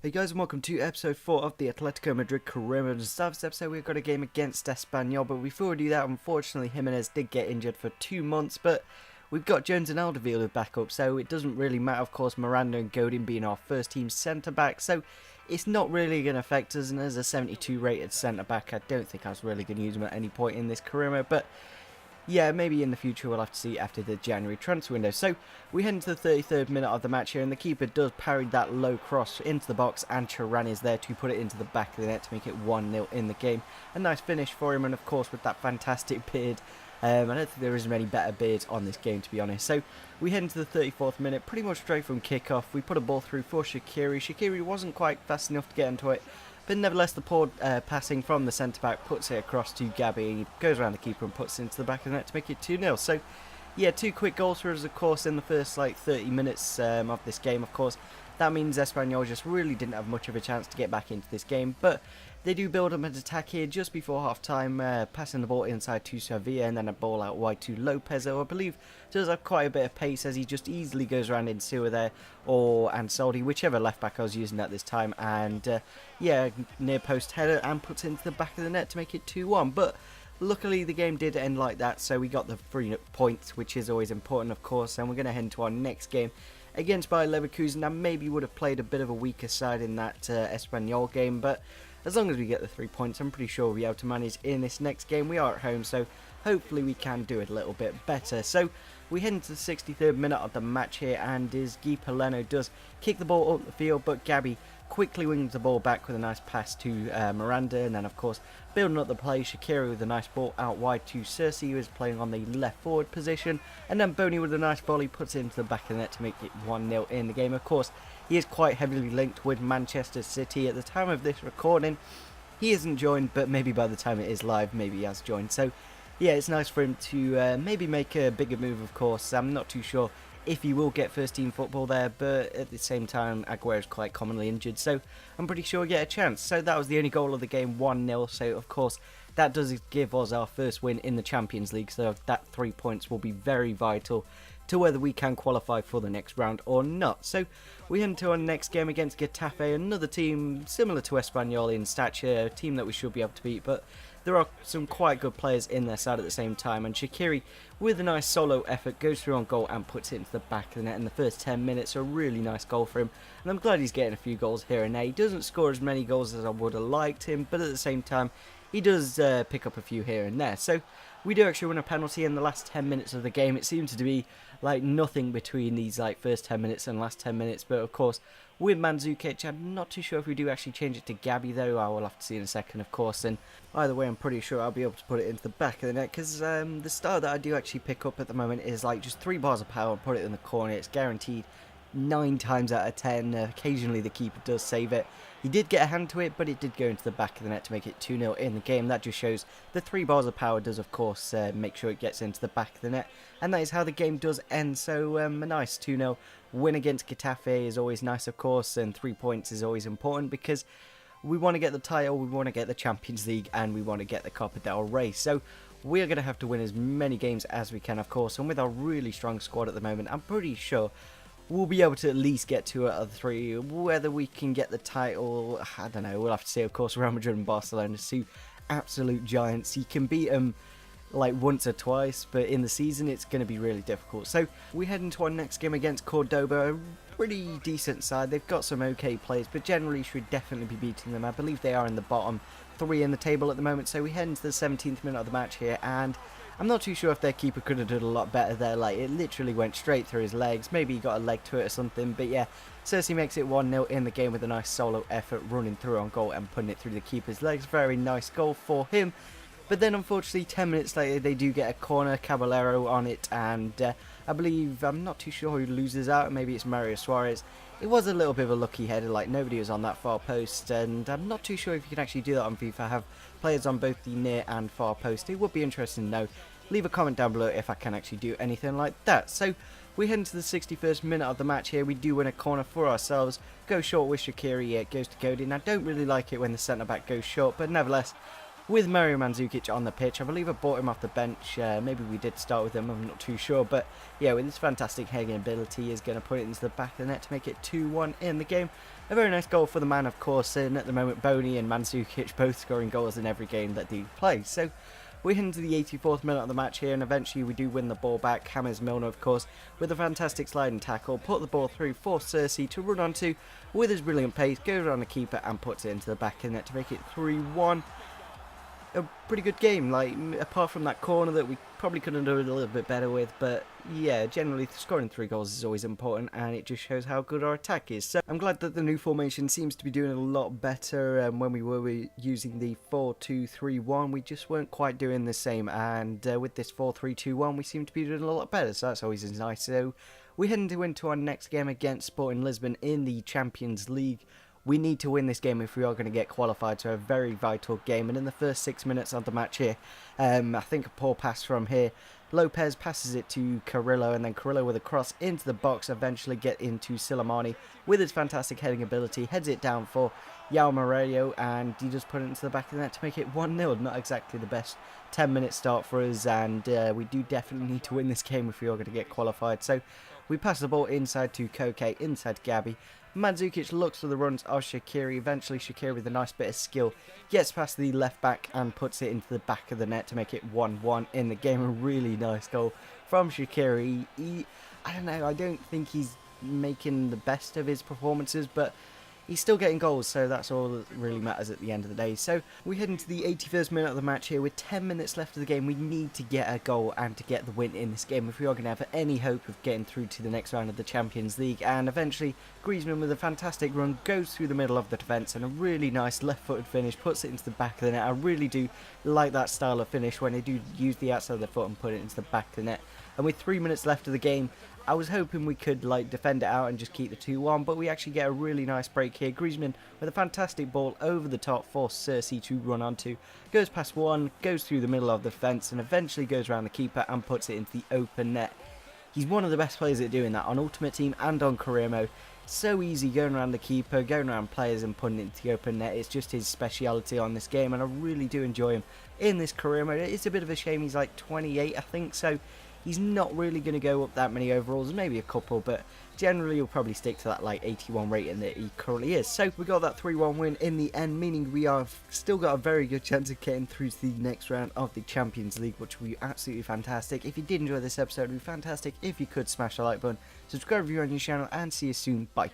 Hey guys, and welcome to episode 4 of the Atletico Madrid career mode. To start this episode, we've got a game against Espanyol, but before we do that, unfortunately Jimenez did get injured for 2 months, but we've got Jones and Alderweireld back up, so it doesn't really matter, of course, Miranda and Godin being our first team centre-back, so it's not really going to affect us, and as a 72 rated centre-back, I don't think I was really going to use him at any point in this career mode, but yeah, maybe in the future we'll have to see after the January transfer window. So we head into the 33rd minute of the match here, and the keeper does parry that low cross into the box, and Charan is there to put it into the back of the net to make it 1-0 in the game. A nice finish for him, and of course with that fantastic beard. I don't think there is many better beards on this game, to be honest. So we head into the 34th minute, pretty much straight from kickoff. We put a ball through for Shaqiri. Shaqiri wasn't quite fast enough to get into it, but nevertheless, the poor passing from the centre-back puts it across to Gabby. He goes around the keeper and puts it into the back of the net to make it 2-0. So, yeah, 2 quick goals for us, of course, in the first, 30 minutes of this game, of course. That means Espanyol just really didn't have much of a chance to get back into this game. But they do build up an attack here just before half-time, passing the ball inside to Sevilla and then a ball out wide to Lopez, who I believe does have quite a bit of pace as he just easily goes around in Sewer there, or Ansaldi, whichever left-back I was using at this time. And, yeah, near post header and puts it into the back of the net to make it 2-1. But luckily, the game did end like that, so we got the 3 points, which is always important, of course. And we're going to head into our next game against Bayer Leverkusen. I maybe would have played a bit of a weaker side in that Espanyol game, but as long as we get the 3 points, I'm pretty sure we'll be able to manage in this next game. We are at home, so hopefully we can do it a little bit better. So we head into the 63rd minute of the match here, and as Guy Paleno does kick the ball up the field, but Gabby quickly wings the ball back with a nice pass to Miranda, and then of course building up the play, Shaqiri with a nice ball out wide to Cersei, who is playing on the left forward position, and then Boney with a nice volley puts it into the back of the net to make it 1-0 in the game. Of course, he is quite heavily linked with Manchester City at the time of this recording. He isn't joined, but maybe by the time it is live, maybe he has joined. So yeah, it's nice for him to maybe make a bigger move, of course. I'm not too sure if he will get first team football there, but at the same time Aguero is quite commonly injured, so I'm pretty sure he'll get a chance. So that was the only goal of the game, 1-0, so of course that does give us our first win in the Champions League, so that 3 points will be very vital to whether we can qualify for the next round or not. So we head into our next game against Getafe, another team similar to Espanyol in stature, a team that we should be able to beat, but there are some quite good players in their side at the same time, and Shaqiri, with a nice solo effort, goes through on goal and puts it into the back of the net in the first 10 minutes. A really nice goal for him, and I'm glad he's getting a few goals here and there. He doesn't score as many goals as I would have liked him, but at the same time, he does pick up a few here and there. So we do actually win a penalty in the last 10 minutes of the game. It seems to be like nothing between these first 10 minutes and last 10 minutes, but of course with Mandzukic, I'm not too sure if we do actually change it to Gabby though. I will have to see in a second, of course, and either way I'm pretty sure I'll be able to put it into the back of the net, because the style that I do actually pick up at the moment is just 3 bars of power and put it in the corner. It's guaranteed 9 times out of 10. Occasionally the keeper does save it. He did get a hand to it, but it did go into the back of the net to make it 2-0 in the game. That just shows the 3 bars of power does, of course, make sure it gets into the back of the net. And that is how the game does end. So a nice 2-0 win against Getafe is always nice, of course, and 3 points is always important because we want to get the title, we want to get the Champions League, and we want to get the Copa del Rey. So we are going to have to win as many games as we can, of course, and with our really strong squad at the moment, I'm pretty sure we'll be able to at least get 2 out of the 3. Whether we can get the title, I don't know. We'll have to see, of course. Real Madrid and Barcelona, 2 absolute giants. You can beat them once or twice, but in the season it's going to be really difficult. So we head into our next game against Cordoba, a pretty decent side. They've got some okay players, but generally should definitely be beating them. I believe they are in the bottom 3 in the table at the moment. So we head into the 17th minute of the match here, and I'm not too sure if their keeper could have done a lot better there. It literally went straight through his legs. Maybe he got a leg to it or something. But yeah, Cersei makes it 1-0 in the game with a nice solo effort, running through on goal and putting it through the keeper's legs. Very nice goal for him. But then unfortunately 10 minutes later they do get a corner, Caballero on it, and I believe, I'm not too sure who loses out, maybe it's Mario Suarez. It was a little bit of a lucky header, nobody was on that far post, and I'm not too sure if you can actually do that on FIFA. I have players on both the near and far post. It would be interesting to know. Leave a comment down below if I can actually do anything like that. So we head into the 61st minute of the match here. We do win a corner for ourselves. Go short with Shaqiri, it goes to Godin. I don't really like it when the centre back goes short, but nevertheless, with Mario Mandzukic on the pitch. I believe I bought him off the bench. Maybe we did start with him, I'm not too sure. But yeah, with his fantastic heading ability, he's going to put it into the back of the net to make it 2-1 in the game. A very nice goal for the man, of course. And at the moment, Boney and Mandzukic both scoring goals in every game that they play. So we're into the 84th minute of the match here, and eventually we do win the ball back. James Milner, of course, with a fantastic sliding tackle, put the ball through for Cersei to run onto with his brilliant pace, goes around the keeper and puts it into the back of the net to make it 3-1. A pretty good game, like, apart from that corner that we probably could have done it a little bit better with, but yeah, generally scoring 3 goals is always important, and it just shows how good our attack is. So I'm glad that the new formation seems to be doing a lot better. When we were using the 4-2-3-1, we just weren't quite doing the same, and with this 4-3-2-1 we seem to be doing a lot better, so that's always nice. So we head into our next game against Sporting Lisbon in the Champions League. We need to win this game if we are going to get qualified, so a very vital game. And in the first 6 minutes of the match here, I think a poor pass from here. Lopez passes it to Carrillo, and then Carrillo with a cross into the box, eventually get into Silimani with his fantastic heading ability, heads it down for João Moreira, and he just put it into the back of the net to make it 1-0. Not exactly the best 10-minute start for us, and we do definitely need to win this game if we are going to get qualified. So we pass the ball inside to Koke, inside to Gabby. Mandzukic looks for the runs of Shaqiri. Eventually Shaqiri with a nice bit of skill gets past the left back and puts it into the back of the net to make it 1-1 in the game. A really nice goal from Shaqiri. I don't know, I don't think he's making the best of his performances, but he's still getting goals, so that's all that really matters at the end of the day. So we head into the 81st minute of the match here with 10 minutes left of the game. We need to get a goal and to get the win in this game if we are going to have any hope of getting through to the next round of the Champions League. And eventually Griezmann with a fantastic run goes through the middle of the defence, and a really nice left-footed finish puts it into the back of the net. I really do like that style of finish when they do use the outside of the foot and put it into the back of the net. And with 3 minutes left of the game, I was hoping we could like defend it out and just keep the 2-1, but we actually get a really nice break here. Griezmann with a fantastic ball over the top for Cersei to run onto. Goes past one, goes through the middle of the fence, and eventually goes around the keeper and puts it into the open net. He's one of the best players at doing that on Ultimate Team and on Career Mode. So easy going around the keeper, going around players and putting it into the open net. It's just his speciality on this game, and I really do enjoy him in this Career Mode. It's a bit of a shame he's like 28, I think, so he's not really going to go up that many overalls, maybe a couple, but generally he'll probably stick to that like 81 rating that he currently is. So we got that 3-1 win in the end, meaning we have still got a very good chance of getting through to the next round of the Champions League, which will be absolutely fantastic. If you did enjoy this episode, it would be fantastic if you could smash the like button, subscribe if you're on your channel, and see you soon. Bye.